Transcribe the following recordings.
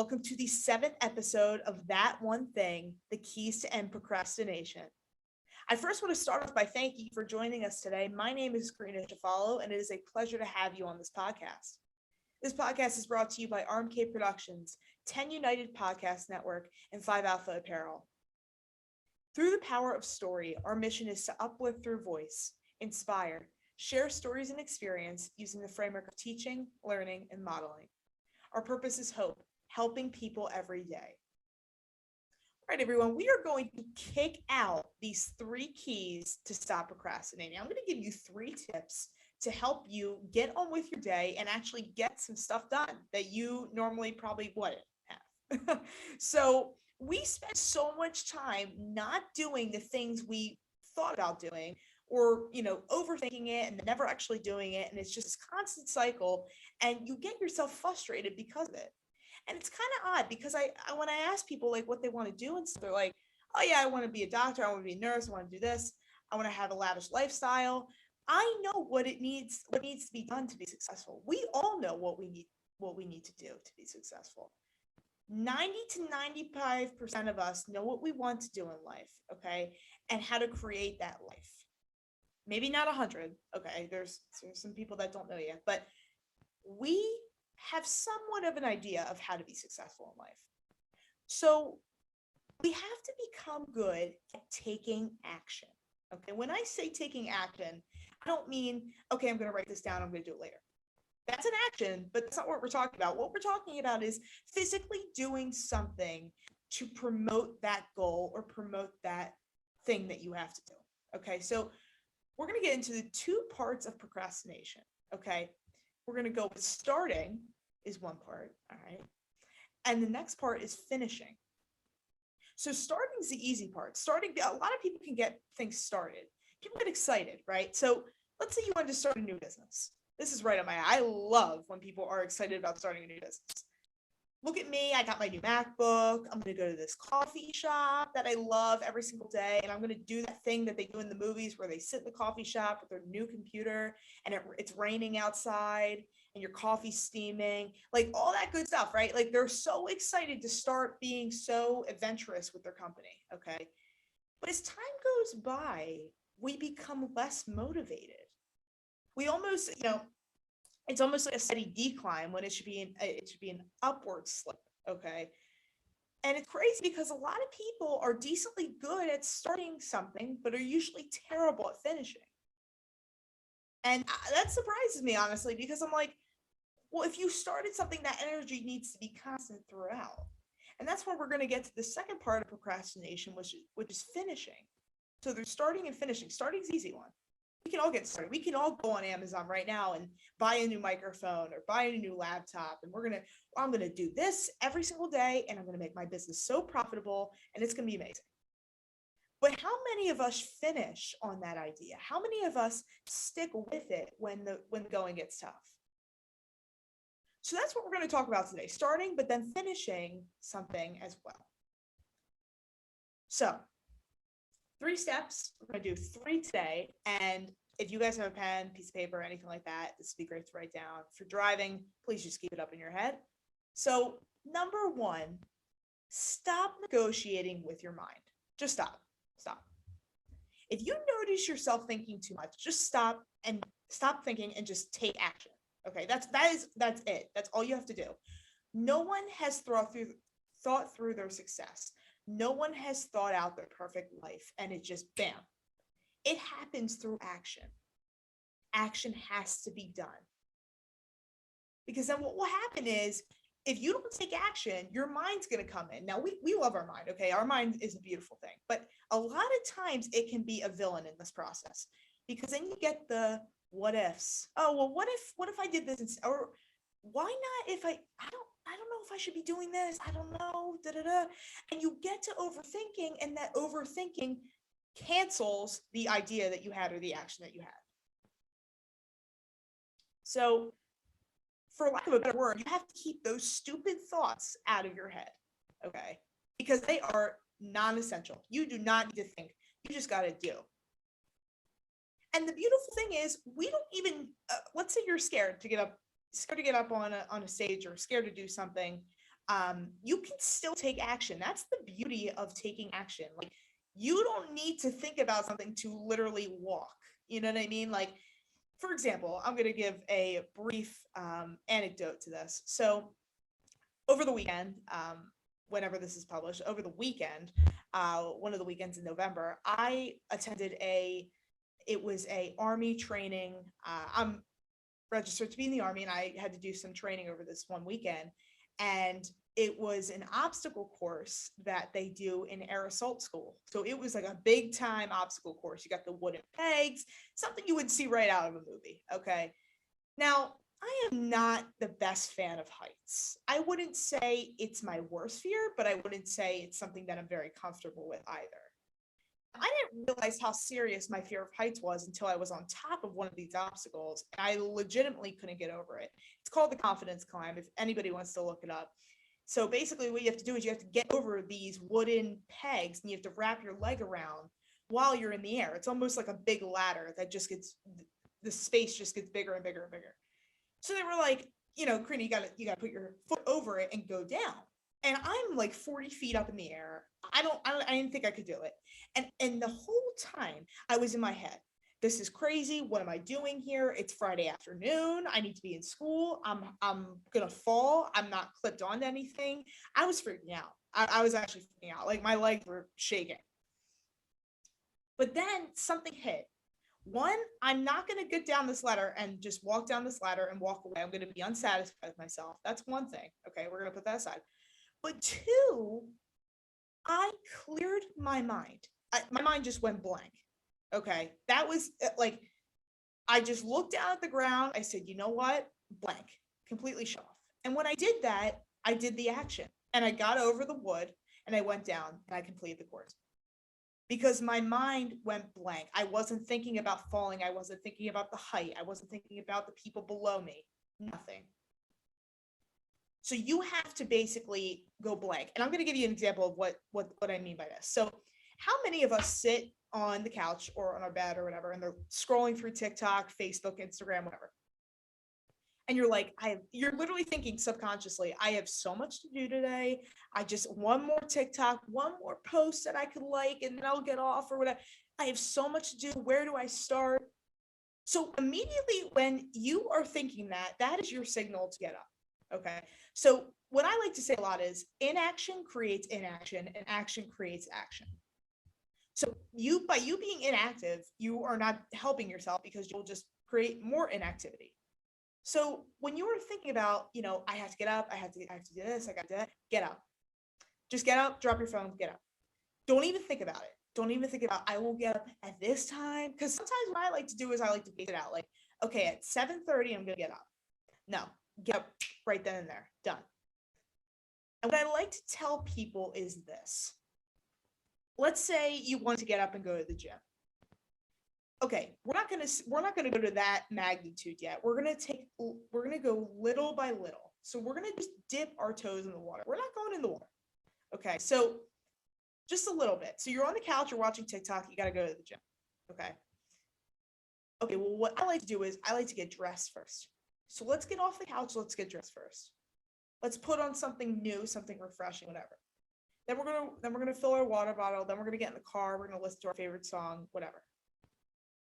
welcome to the 7th episode of That One Thing, the Keys to End Procrastination. I first want to start off by thanking you for joining us today. My name is Karina Shafalo, and it is a pleasure to have you on this podcast. This podcast is brought to you by RMK Productions, 10 United Podcast Network, and 5 Alpha Apparel. Through the power of story, our mission is to uplift through voice, inspire, share stories and experience using the framework of teaching, learning, and modeling. Our purpose is hope, helping people every day. All right, everyone, we are going to kick out these 3 keys to stop procrastinating. I'm going to give you 3 tips to help you get on with your day and actually get some stuff done that you normally probably wouldn't have. So we spend so much time not doing the things we thought about doing, or overthinking it and never actually doing it, and it's just this constant cycle, and you get yourself frustrated because of it. And it's kind of odd because I when I ask people like what they want to do, and so they're like, oh yeah, I want to be a doctor, I want to be a nurse, I want to do this, I want to have a lavish lifestyle. I know what needs to be done to be successful. We all know what we need to do to be successful. 90 to 95% of us know what we want to do in life, okay, and how to create that life. Maybe not 100, okay, there's some people that don't know yet, but we have somewhat of an idea of how to be successful in life. So we have to become good at taking action, okay? When I say taking action, I don't mean, okay, I'm going to write this down, I'm going to do it later. That's an action, but that's not what we're talking about. What we're talking about is physically doing something to promote that goal or promote that thing that you have to do, okay? So we're going to get into the 2 parts of procrastination, okay? We're going to go with starting is one part, all right? And the next part is finishing. So starting is the easy part. Starting, a lot of people can get things started. People get excited, right? So let's say you wanted to start a new business. This is right on my, I love when people are excited about starting a new business. Look at me, I got my new MacBook. I'm going to go to this coffee shop that I love every single day. And I'm going to do that thing that they do in the movies where they sit in the coffee shop with their new computer and it's raining outside and your coffee's steaming, like all that good stuff, right? Like they're so excited to start being so adventurous with their company, okay? But as time goes by, we become less motivated. We almost, it's almost like a steady decline when it should be an upward slip, okay? And it's crazy because a lot of people are decently good at starting something, but are usually terrible at finishing. And that surprises me, honestly, because I'm like, well, if you started something, that energy needs to be constant throughout. And that's where we're going to get to the second part of procrastination, which is finishing. So there's starting and finishing. Starting's the easy one. We can all get started. We can all go on Amazon right now and buy a new microphone or buy a new laptop. And I'm going to do this every single day. And I'm going to make my business so profitable and it's going to be amazing. But how many of us finish on that idea? How many of us stick with it when the going gets tough? So that's what we're going to talk about today. Starting, but then finishing something as well. So 3 steps. We're going to do 3 today. And if you guys have a pen, piece of paper, anything like that, this would be great to write down. For driving, please just keep it up in your head. So number 1, stop negotiating with your mind. Just stop. If you notice yourself thinking too much, just stop thinking and just take action. Okay, that's it. That's all you have to do. No one has thought through their success. No one has thought out their perfect life, and it just bam. It happens through action. Action has to be done. Because then what will happen is, if you don't take action, your mind's going to come in. Now, we love our mind, okay? Our mind is a beautiful thing. But a lot of times it can be a villain in this process. Because then you get the what ifs. Oh, well, what if I did this instead? Or why not if I don't know if I should be doing this. I don't know, And you get to overthinking, and that overthinking cancels the idea that you had or the action that you had. So for lack of a better word, you have to keep those stupid thoughts out of your head, okay? Because they are non-essential. You do not need to think. You just got to do. And the beautiful thing is, we don't even, let's say you're scared to get up on a stage or scared to do something. you can still take action. That's the beauty of taking action. Like, you don't need to think about something to literally walk. You know what I mean? Like, for example, I'm going to give a brief anecdote to this. So over the weekend, whenever this is published, over the weekend, one of the weekends in November, I attended it was a Army training. I'm registered to be in the Army, and I had to do some training over this one weekend. And it was an obstacle course that they do in air assault school. So it was like a big time obstacle course. You got the wooden pegs, something you would see right out of a movie. Okay. Now, I am not the best fan of heights. I wouldn't say it's my worst fear, but I wouldn't say it's something that I'm very comfortable with either. I didn't realize how serious my fear of heights was until I was on top of one of these obstacles, and I legitimately couldn't get over it. It's called the confidence climb, if anybody wants to look it up. So basically what you have to do is you have to get over these wooden pegs, and you have to wrap your leg around while you're in the air. It's almost like a big ladder that just gets, the space just gets bigger and bigger and bigger. So they were like, Karina, you gotta put your foot over it and go down. And I'm like 40 feet up in the air. I didn't think I could do it. And the whole time I was in my head, this is crazy. What am I doing here? It's Friday afternoon. I need to be in school. I'm gonna fall. I'm not clipped onto anything. I was freaking out. I was actually freaking out. Like, my legs were shaking. But then something hit. One, I'm not going to get down this ladder and just walk down this ladder and walk away. I'm going to be unsatisfied with myself. That's one thing. Okay, we're going to put that aside. But two, I cleared my mind. My mind just went blank. Okay, that was like, I just looked down at the ground. I said, you know what? Blank. Completely shut off. And when I did that, I did the action. And I got over the wood, and I went down, and I completed the course. Because my mind went blank. I wasn't thinking about falling. I wasn't thinking about the height. I wasn't thinking about the people below me. Nothing. So you have to basically go blank. And I'm going to give you an example of what I mean by this. So how many of us sit on the couch or on our bed or whatever, and they're scrolling through TikTok, Facebook, Instagram, whatever. And you're like, you're literally thinking subconsciously, I have so much to do today. I just, one more TikTok, one more post that I could like, and then I'll get off or whatever. I have so much to do. Where do I start? So immediately when you are thinking that, that is your signal to get up. Okay. So what I like to say a lot is, inaction creates inaction, and action creates action. So by you being inactive, you are not helping yourself, because you'll just create more inactivity. So when you were thinking about, I have to get up, I have to do this, I got to do that, get up. Just get up, drop your phone, get up. Don't even think about it. Don't even think about, I will get up at this time. Because sometimes what I like to do is I like to base it out. Like, okay, at 7:30, I'm going to get up. No, get up right then and there. Done. And what I like to tell people is this. Let's say you want to get up and go to the gym. Okay, we're not gonna go to that magnitude yet. We're gonna go little by little. So we're gonna just dip our toes in the water. We're not going in the water. Okay, so just a little bit. So you're on the couch, you're watching TikTok, you gotta go to the gym. Okay. Okay, well, what I like to do is I like to get dressed first. So let's get off the couch, let's get dressed first. Let's put on something new, something refreshing, whatever. Then we're gonna fill our water bottle, then we're gonna get in the car, we're gonna listen to our favorite song, whatever.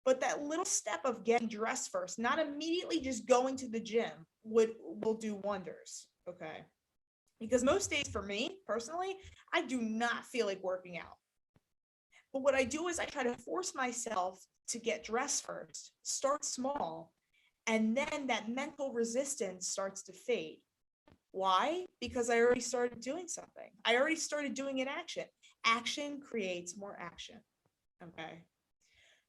But that little step of getting dressed first, not immediately just going to the gym, will do wonders. Okay. Because most days for me personally, I do not feel like working out. But what I do is I try to force myself to get dressed first, start small, and then that mental resistance starts to fade. Why? Because I already started doing something. I already started doing an action. Action creates more action. Okay.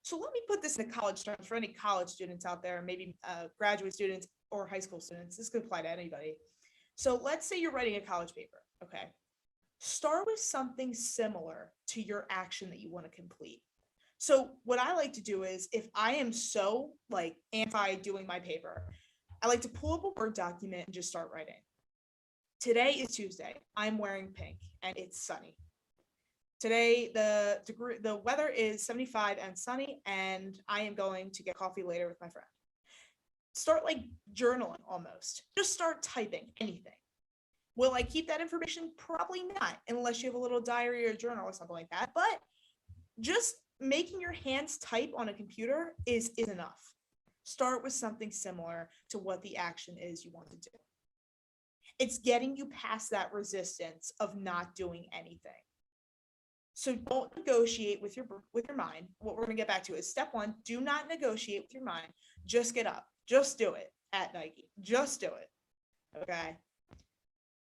So let me put this in college terms for any college students out there, maybe graduate students or high school students. This could apply to anybody. So let's say you're writing a college paper. Okay. Start with something similar to your action that you want to complete. So what I like to do is, if I am so like anti doing my paper, I like to pull up a Word document and just start writing. Today is Tuesday. I'm wearing pink and it's sunny. Today, the weather is 75 and sunny, and I am going to get coffee later with my friend. Start like journaling almost. Just start typing anything. Will I keep that information? Probably not, unless you have a little diary or journal or something like that. But just making your hands type on a computer is enough. Start with something similar to what the action is you want to do. It's getting you past that resistance of not doing anything. So don't negotiate with your mind. What we're going to get back to is step 1, do not negotiate with your mind. Just get up. Just do it at Nike. Just do it. Okay.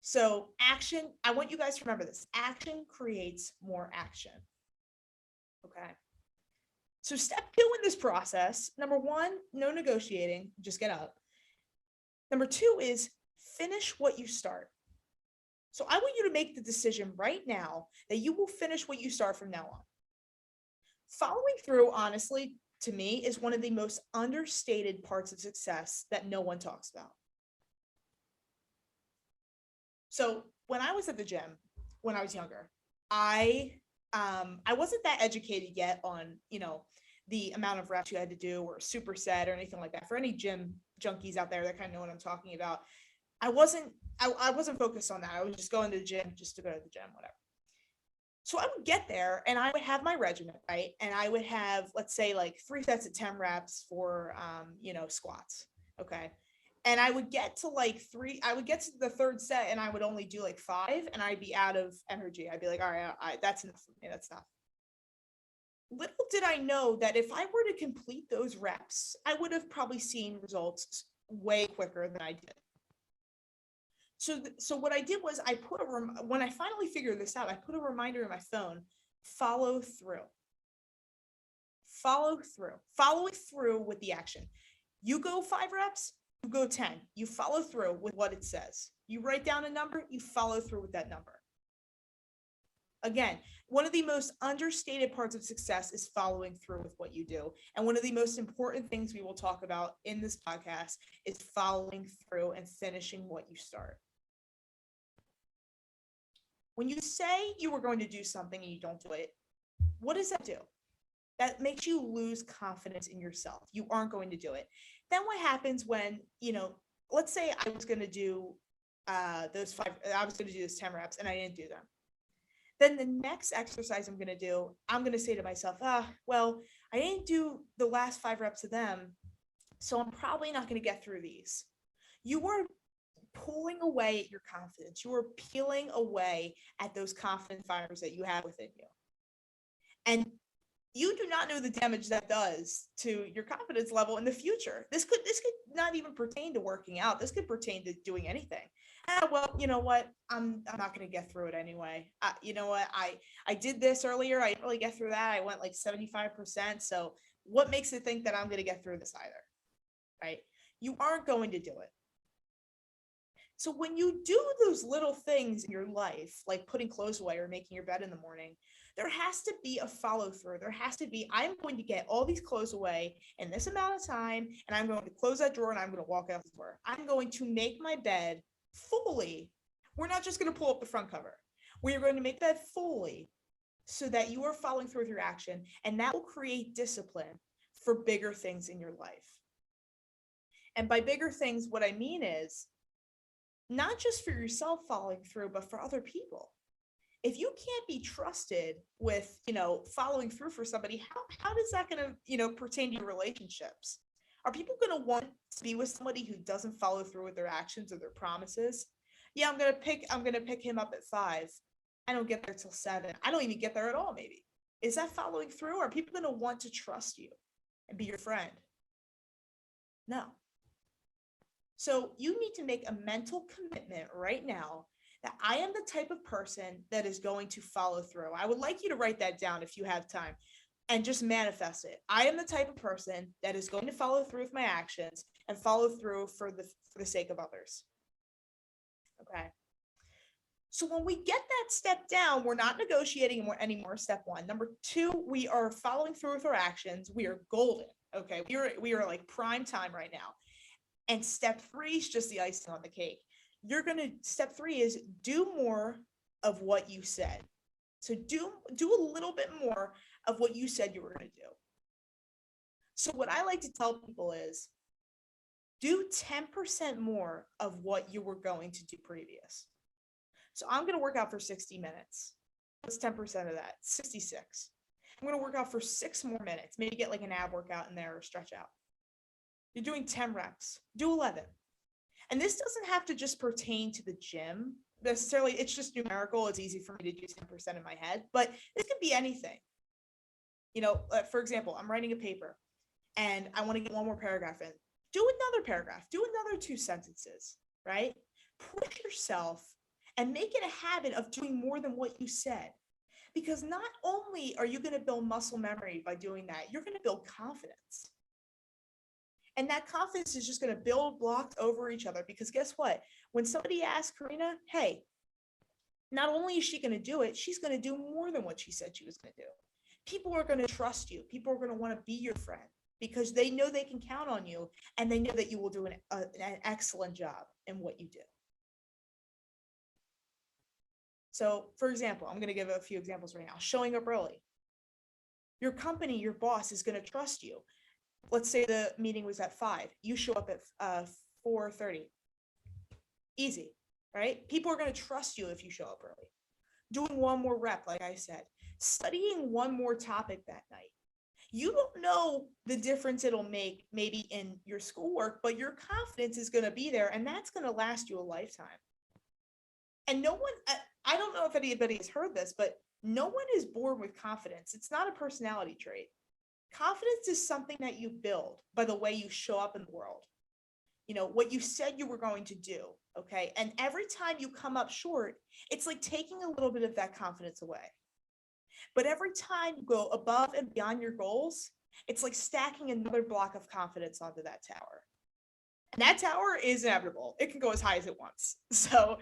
So action, I want you guys to remember this. Action creates more action. Okay. So step 2 in this process, number 1, no negotiating, just get up. Number 2 is finish what you start. So I want you to make the decision right now that you will finish what you start from now on. Following through, honestly, to me, is one of the most understated parts of success that no one talks about. So when I was at the gym, when I was younger, I wasn't that educated yet on, the amount of reps you had to do or superset or anything like that. For any gym junkies out there that kind of know what I'm talking about, I wasn't focused on that. I was just going to the gym just to go to the gym, whatever. So I would get there and I would have my regimen, right? And I would have, let's say, like 3 sets of 10 reps for, squats. Okay. And I would get to the 3rd set and I would only do like 5 and I'd be out of energy. I'd be like, all right, that's enough for me. That's enough. Little did I know that if I were to complete those reps, I would have probably seen results way quicker than I did. So what I did was when I finally figured this out, I put a reminder in my phone, follow through. Following through with the action. You go 5 reps, you go 10. You follow through with what it says. You write down a number, you follow through with that number. Again, one of the most understated parts of success is following through with what you do. And one of the most important things we will talk about in this podcast is following through and finishing what you start. When you say you were going to do something and you don't do it, what does that do? That makes you lose confidence in yourself. You aren't going to do it. Then what happens when, let's say I was going to do those 10 reps and I didn't do them. Then the next exercise I'm going to do, I'm going to say to myself, well, I didn't do the last 5 reps of them, so I'm probably not going to get through these. You are pulling away at your confidence. You are peeling away at those confidence fires that you have within you. And you do not know the damage that does to your confidence level in the future. This could not even pertain to working out. This could pertain to doing anything. Well, you know what? I'm not going to get through it anyway. You know what? I did this earlier. I didn't really get through that. I went like 75%. So what makes it think that I'm going to get through this either? Right? You aren't going to do it. So when you do those little things in your life, like putting clothes away or making your bed in the morning, there has to be a follow through. There has to be, I'm going to get all these clothes away in this amount of time, and I'm going to close that drawer and I'm going to walk out the door. I'm going to make my bed fully. We're not just going to pull up the front cover. We are going to make that fully so that you are following through with your action, and that will create discipline for bigger things in your life. And by bigger things, what I mean is not just for yourself following through, but for other people. If you can't be trusted with, following through for somebody, how is that going to, pertain to your relationships? Are people going to want to be with somebody who doesn't follow through with their actions or their promises? Yeah, I'm going to pick him up at 5. I don't get there till 7. I don't even get there at all, maybe. Is that following through? Are people going to want to trust you and be your friend? No. So you need to make a mental commitment right now that I am the type of person that is going to follow through. I would like you to write that down if you have time and just manifest it. I am the type of person that is going to follow through with my actions and follow through for the sake of others. Okay. So when we get that step down, we're not negotiating anymore. Step 1. Number 2, we are following through with our actions. We are golden. Okay. We are like prime time right now. And step 3 is just the icing on the cake. Step 3 is do more of what you said. So do a little bit more of what you said you were going to do. So what I like to tell people is do 10% more of what you were going to do previous. So I'm going to work out for 60 minutes. What's 10% of that? 66. I'm going to work out for 6 more minutes, maybe get like an ab workout in there or stretch out. You're doing 10 reps, do 11. And this doesn't have to just pertain to the gym necessarily. It's just numerical. It's easy for me to do 10% in my head, but this could be anything. You know, for example, I'm writing a paper and I want to get one more paragraph in. Do another paragraph, do another 2 sentences, right? Push yourself and make it a habit of doing more than what you said. Because not only are you going to build muscle memory by doing that, you're going to build confidence. And that confidence is just going to build blocks over each other. Because guess what? When somebody asks Karina, hey, not only is she going to do it, she's going to do more than what she said she was going to do. People are going to trust you. People are going to want to be your friend because they know they can count on you and they know that you will do an excellent job in what you do. So, for example, I'm going to give a few examples right now. Showing up early. Your company, your boss is going to trust you. Let's say the meeting was at 5. You show up at 4:30. Easy, right? People are going to trust you if you show up early. Doing one more rep, like I said. Studying one more topic that night. You don't know the difference it'll make maybe in your schoolwork, but your confidence is going to be there, and that's going to last you a lifetime. And no one, I don't know if anybody has heard this, but no one is born with confidence. It's not a personality trait. Confidence is something that you build by the way you show up in the world. You know, what you said you were going to do, okay? And every time you come up short, it's like taking a little bit of that confidence away. But every time you go above and beyond your goals, it's like stacking another block of confidence onto that tower. And that tower is inevitable. It can go as high as it wants. So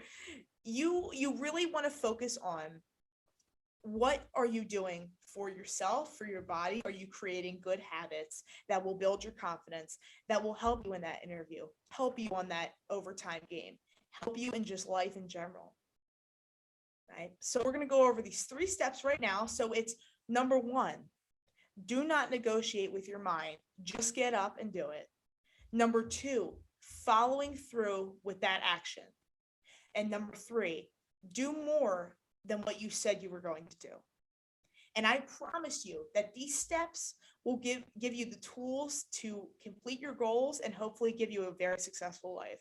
you really want to focus on what are you doing for yourself, for your body? Are you creating good habits that will build your confidence, that will help you in that interview, help you on that overtime game, help you in just life in general? Right? So we're going to go over these 3 steps right now. So it's number 1, do not negotiate with your mind. Just get up and do it. Number 2, following through with that action. And number 3, do more than what you said you were going to do. And I promise you that these steps will give you the tools to complete your goals and hopefully give you a very successful life.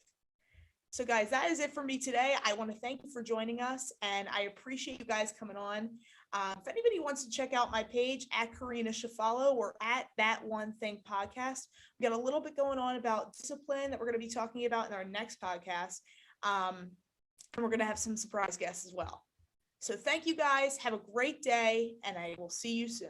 So guys, that is it for me today. I want to thank you for joining us, and I appreciate you guys coming on. If anybody wants to check out my page at Karina Shafalo or at That One Thing Podcast, we got a little bit going on about discipline that we're going to be talking about in our next podcast. And we're going to have some surprise guests as well. So thank you guys. Have a great day, and I will see you soon.